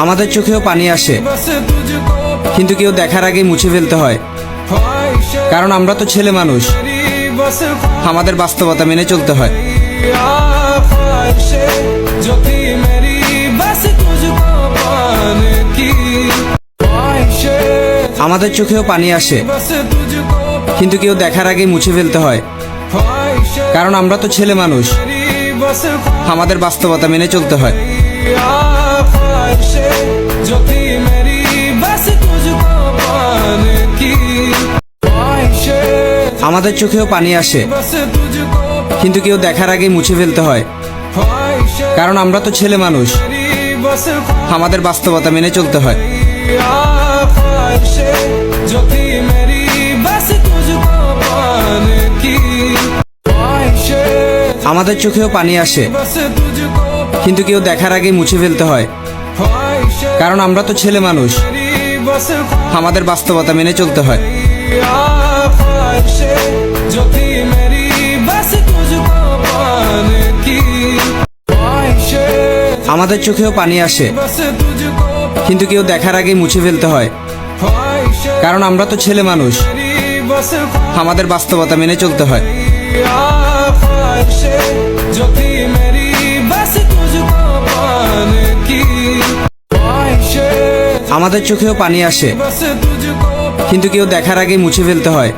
আমাদের চোখেও পানি আসে, কিন্তু কেউ দেখার আগেই মুছে ফেলতে হয়। কারণ আমরা তো ছেলে মানুষ, আমাদের বাস্তবতা মেনে চলতে হয়। আমাদের চোখেও পানি আসে, কিন্তু কেউ দেখার আগেই মুছে ফেলতে হয়। কারণ আমরা তো ছেলে মানুষ, আমাদের বাস্তবতা মেনে চলতে হয়। আমাদের চোখেও পানি আসে, কিন্তু কেউ দেখার আগেই মুছে ফেলতে হয়। কারণ আমরা তো ছেলে মানুষ, আমাদের বাস্তবতা মেনে চলতে হয়। আমাদের চোখেও পানি আসে, কিন্তু কেউ দেখার আগেই মুছে ফেলতে হয়। কারণ আমরা তো ছেলে মানুষ, আমাদের বাস্তবতা মেনে চলতে হয়। আমাদের চোখেও পানি আসে, কিন্তু কেউ দেখার আগেই মুছে ফেলতে হয়। কারণ আমরা তো ছেলে মানুষ, আমাদের বাস্তবতা মেনে চলতে হয়। আমাদের চোখেও পানি আসে, কিন্তু কেউ দেখার আগেই মুছে ফেলতে হয়।